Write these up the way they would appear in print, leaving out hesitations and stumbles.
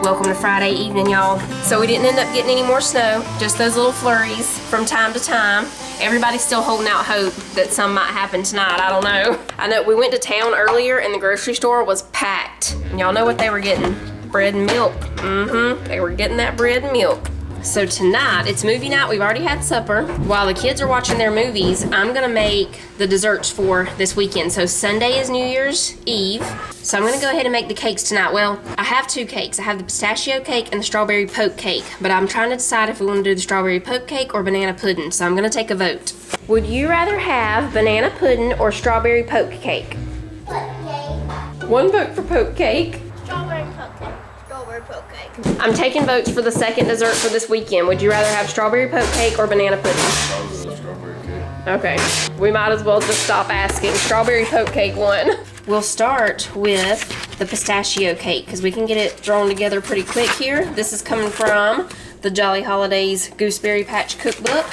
Welcome to Friday evening, y'all. So we didn't end up getting any more snow, just those little flurries from time to time. Everybody's still holding out hope that some might happen tonight. I don't know. I know we went to town earlier and the grocery store was packed. And y'all know what they were getting? Bread and milk. They were getting that bread and milk. So tonight, it's movie night. We've already had supper. While the kids are watching their movies, I'm gonna make the desserts for this weekend. So Sunday is New Year's Eve. So I'm gonna go ahead and make the cakes tonight. Well, I have two cakes. I have the pistachio cake and the strawberry poke cake. But I'm trying to decide if we wanna do the strawberry poke cake or banana pudding. So I'm gonna take a vote. Would you rather have banana pudding or strawberry poke cake? Poke cake. One vote for poke cake. Strawberry poke cake. Strawberry poke cake. I'm taking votes for the second dessert for this weekend. Would you rather have strawberry poke cake or banana pudding? Strawberry cake. Okay, we might as well just stop asking. Strawberry poke cake won. We'll start with the pistachio cake because we can get it thrown together pretty quick here. This is coming from the Jolly Holidays Gooseberry Patch Cookbook.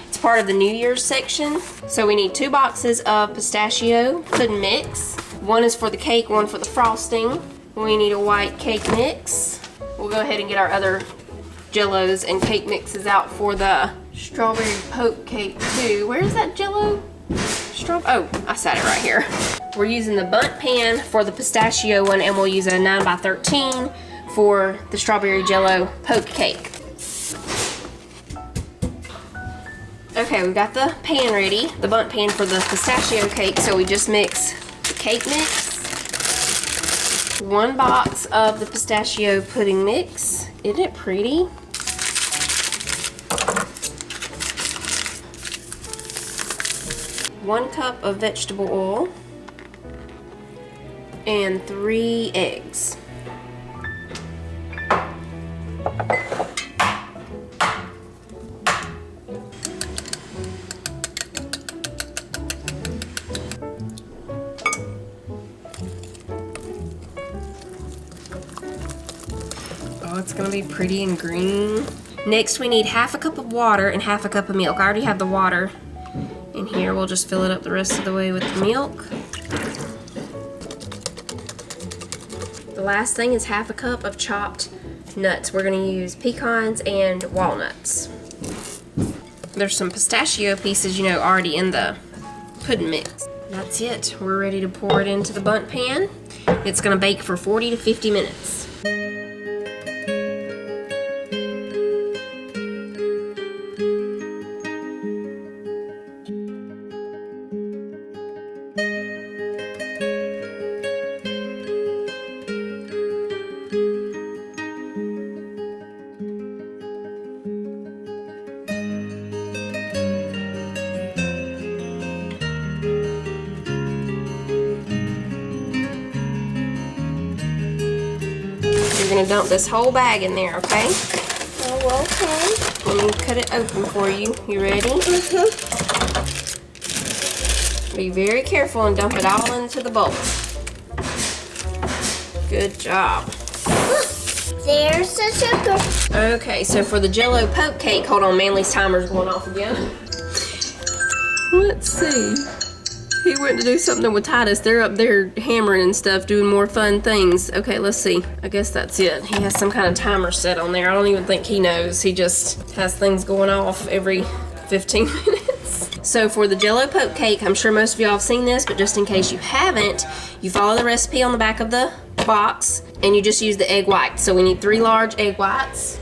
It's part of the New Year's section. So we need 2 boxes of pistachio pudding mix. One is for the cake, one for the frosting. We need a white cake mix. We'll go ahead and get our other Jellos and cake mixes out for the strawberry poke cake too. Where's that Jello? Oh, I set it right here. We're using the Bundt Pan for the pistachio one, and we'll use a 9x13 for the strawberry Jello poke cake. Okay, we've got the pan ready, the Bundt Pan for the pistachio cake, so we just mix the cake mix. 1 box of the pistachio pudding mix. Isn't it pretty? One cup of vegetable oil and 3 eggs. Oh, it's gonna be pretty and green. Next, we need 1/2 cup of water and 1/2 cup of milk. I already have the water in here. We'll just fill it up the rest of the way with the milk. The last thing is 1/2 cup of chopped nuts. We're gonna use pecans and walnuts. There's some pistachio pieces, you know, already in the pudding mix. That's it. We're ready to pour it into the Bundt Pan. It's gonna bake for 40 to 50 minutes. You're gonna dump this whole bag in there, okay? Oh, okay. Let me cut it open for you. You ready? Be very careful and dump it all into the bowl. Good job. There's the sugar. Okay, so for the Jello poke cake, hold on, Manly's timer's going off again. Let's see. He went to do something with Titus. They're up there hammering and stuff, doing more fun things. Okay, let's see. I guess that's it. He has some kind of timer set on there. I don't even think he knows. He just has things going off every 15 minutes. So for the Jello poke cake, I'm sure most of y'all have seen this, but just in case you haven't, you follow the recipe on the back of the box and you just use the egg whites. So we need 3 large egg whites.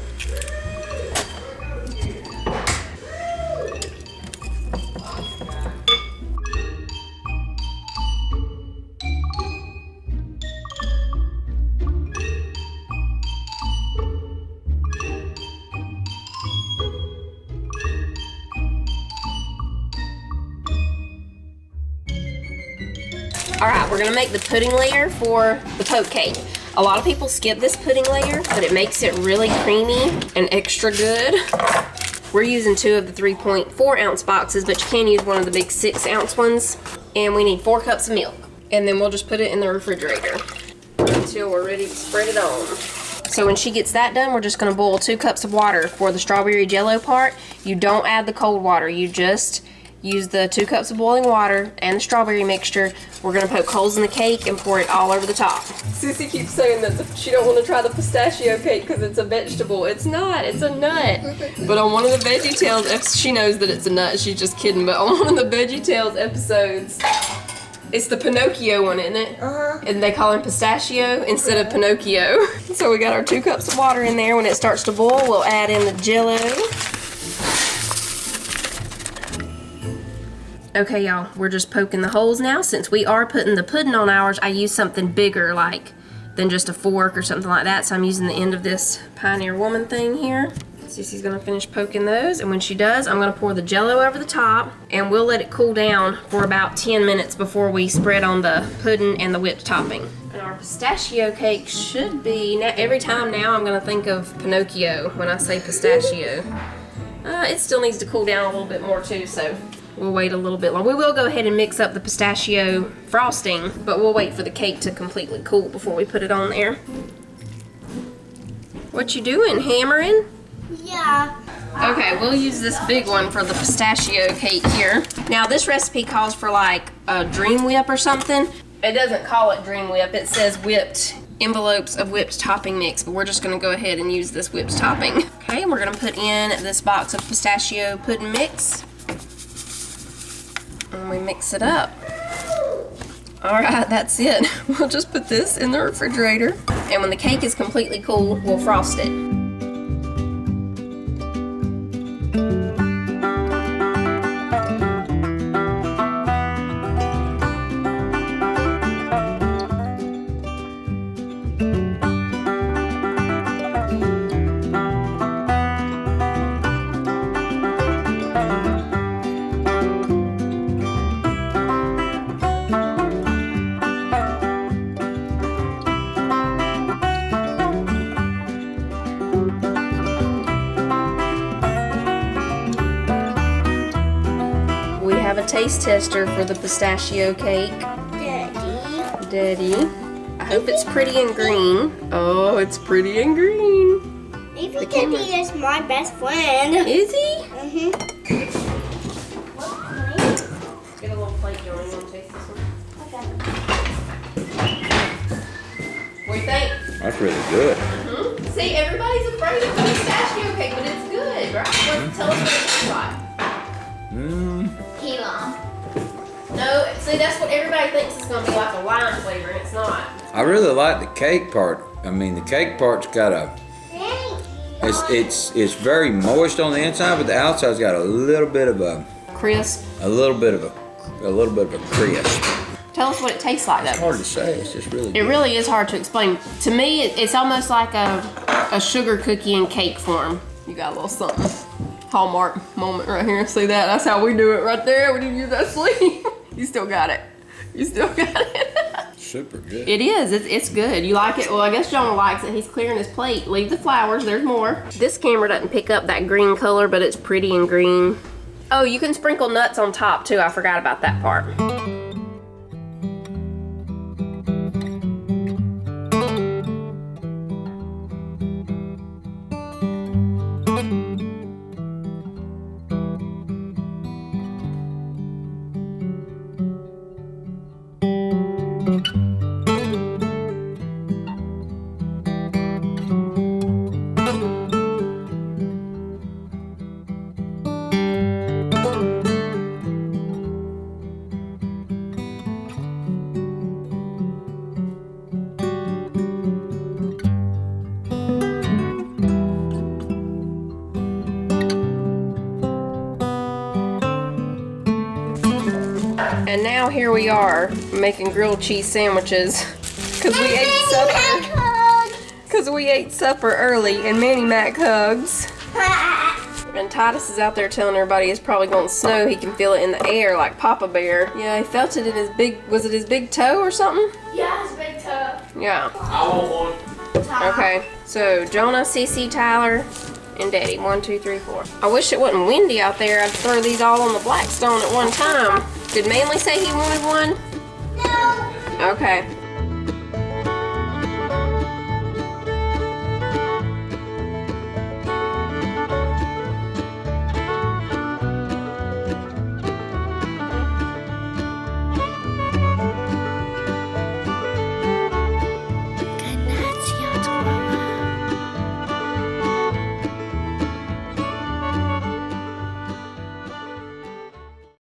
All right, we're gonna make the pudding layer for the poke cake. A lot of people skip this pudding layer, but it makes it really creamy and extra good. We're using 2 of the 3.4 ounce boxes, but you can use one of the big 6 ounce ones. And we need 4 cups of milk. And then we'll just put it in the refrigerator until we're ready to spread it on. So when she gets that done, we're just gonna boil 2 cups of water for the strawberry Jello part. You don't add the cold water, you just use the 2 cups of boiling water and the strawberry mixture. We're gonna poke holes in the cake and pour it all over the top. Sissy keeps saying that she don't want to try the pistachio cake because it's a vegetable. It's not, it's a nut. But on one of the VeggieTales, she knows that it's a nut, she's just kidding, but on one of the VeggieTales episodes, it's the Pinocchio one, isn't it? And they call him Pistachio instead of Pinocchio. So we got our 2 cups of water in there. When it starts to boil, we'll add in the Jello. Okay, y'all, we're just poking the holes now. Since we are putting the pudding on ours, I use something bigger than just a fork or something like that. So I'm using the end of this Pioneer Woman thing here. Sissy's gonna finish poking those, and when she does, I'm gonna pour the Jello over the top, and we'll let it cool down for about 10 minutes before we spread on the pudding and the whipped topping. And our pistachio cake should be, now, every time now I'm gonna think of Pinocchio when I say pistachio. It still needs to cool down a little bit more too, so we'll wait a little bit longer. We will go ahead and mix up the pistachio frosting, but we'll wait for the cake to completely cool before we put it on there. What you doing, hammering? Yeah. Okay, we'll use this big one for the pistachio cake here. Now this recipe calls for like a Dream Whip or something. It doesn't call it Dream Whip, it says whipped envelopes of whipped topping mix, but we're just gonna go ahead and use this whipped topping. Okay, we're gonna put in this box of pistachio pudding mix. And we mix it up. All right, that's it. We'll just put this in the refrigerator. And when the cake is completely cool, we'll frost it. Have a taste tester for the pistachio cake. Daddy. I hope it's pretty and green. Oh, it's pretty and green. Maybe Daddy is my best friend. Is he? Mm-hmm. Get a little plate, Joey. You want to taste this one? Okay. What do you think? That's really good. See, everybody's afraid of the pistachio cake, but it's good, right? Tell us what it tastes like. Key lime. No, see, that's what everybody thinks it's going to be like a lime flavor, and it's not. I really like the cake part. I mean, the cake part's got a, it's very moist on the inside, but the outside's got a little bit of a Crisp. a little bit of a crisp. Tell us what it tastes like, It's though. hard to say. It's just really It good. really is hard to explain. To me, it's almost like a sugar cookie in cake form. You got a little something. Hallmark moment right here. See that? That's how we do it right there. We didn't use that sleeve. You still got it. You still got it. Super good. It is. It's good. You like it? Well, I guess Jonah likes it. He's clearing his plate. Leave the flowers. There's more. This camera doesn't pick up that green color, but it's pretty and green. Oh, you can sprinkle nuts on top too. I forgot about that part. And now here we are making grilled cheese sandwiches because we ate supper. Because we ate supper early, and Manny Mac hugs. And Titus is out there telling everybody it's probably going to snow. He can feel it in the air like Papa Bear. Yeah, he felt it in his big, was it his big toe or something? Yeah, it's big toe. Yeah. I want one. Okay, so Jonah, Cece, Tyler, and Daddy. 1, 2, 3, 4. I wish it wasn't windy out there. I'd throw these all on the Blackstone at one time. Did Manly say he wanted one? No. Okay.